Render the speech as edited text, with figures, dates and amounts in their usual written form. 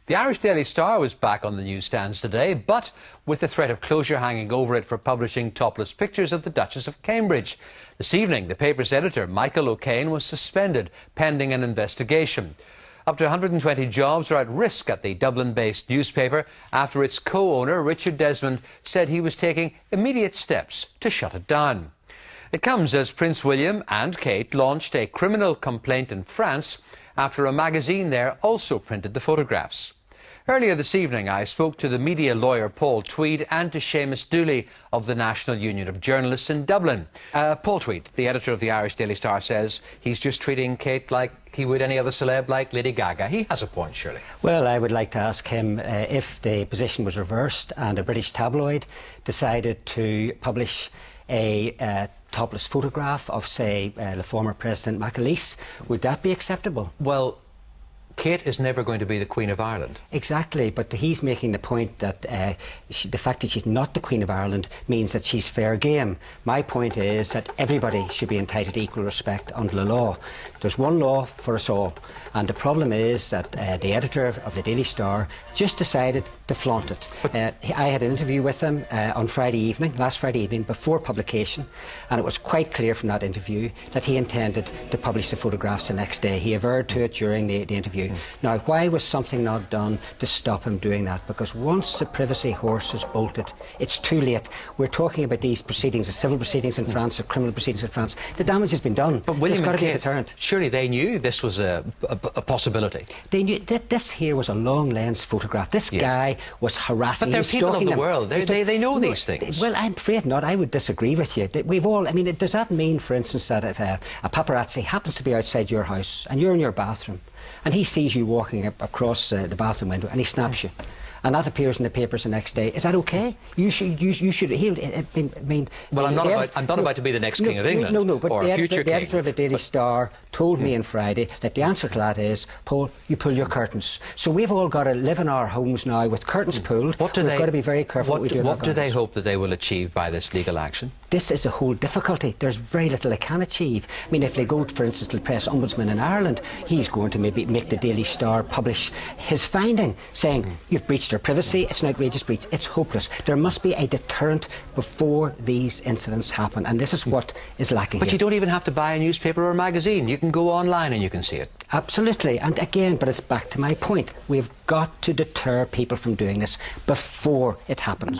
The Irish Daily Star was back on the newsstands today, but with the threat of closure hanging over it for publishing topless pictures of the Duchess of Cambridge. This evening, the paper's editor, Michael O'Kane, was suspended pending an investigation. Up to 120 jobs are at risk at the Dublin-based newspaper after its co-owner, Richard Desmond, said he was taking immediate steps to shut it down. It comes as Prince William and Kate launched a criminal complaint in France after a magazine there also printed the photographs. Earlier this evening, I spoke to the media lawyer Paul Tweed and to Seamus Dooley of the National Union of Journalists in Dublin. Paul Tweed, the editor of the Irish Daily Star, says he's just treating Kate like he would any other celeb, like Lady Gaga. He has a point, surely. Well, I would like to ask him if the position was reversed and a British tabloid decided to publish a topless photograph of, say, the former President McAleese, would that be acceptable? Well, Kate is never going to be the Queen of Ireland. Exactly, but he's making the point that the fact that she's not the Queen of Ireland means that she's fair game. My point is that everybody should be entitled to equal respect under the law. There's one law for us all, and the problem is that the editor of the Daily Star just decided to flaunt it. I had an interview with him on last Friday evening, before publication, and it was quite clear from that interview that he intended to publish the photographs the next day. He averred to it during the interview. Now, why was something not done to stop him doing that? Because once the privacy horse is bolted, it's too late. We're talking about these proceedings, the civil proceedings in France, the criminal proceedings in France. The damage has been done. But William There's got to be a Kate, deterrent. Surely they knew this was a possibility. They knew that this here was a long lens photograph. This guy was harassing. But they're people of the world. They know these things. Well, I'm afraid not. I would disagree with you. We've all. I mean, does that mean, for instance, that if a paparazzi happens to be outside your house and you're in your bathroom, and he sees you walking across the bathroom window and he snaps you, and that appears in the papers the next day, is that okay? You should. Well, I'm not about to be the next King of England. But or the a future king. editor of the Daily Star told me on Friday that the answer to that is, Paul, you pull your curtains. So we've all got to live in our homes now with curtains pulled. We've got to be very careful what we do. What do they hope that they will achieve by this legal action? This is a whole difficulty. There's very little they can achieve. I mean, if they go, for instance, to the Press Ombudsman in Ireland, he's going to maybe make the Daily Star publish his finding, saying, you've breached our privacy, it's an outrageous breach, it's hopeless. There must be a deterrent before these incidents happen, and this is what is lacking But here. you don't even have to buy a newspaper or a magazine. You can go online and you can see it. Absolutely, and again, but it's back to my point. We've got to deter people from doing this before it happens.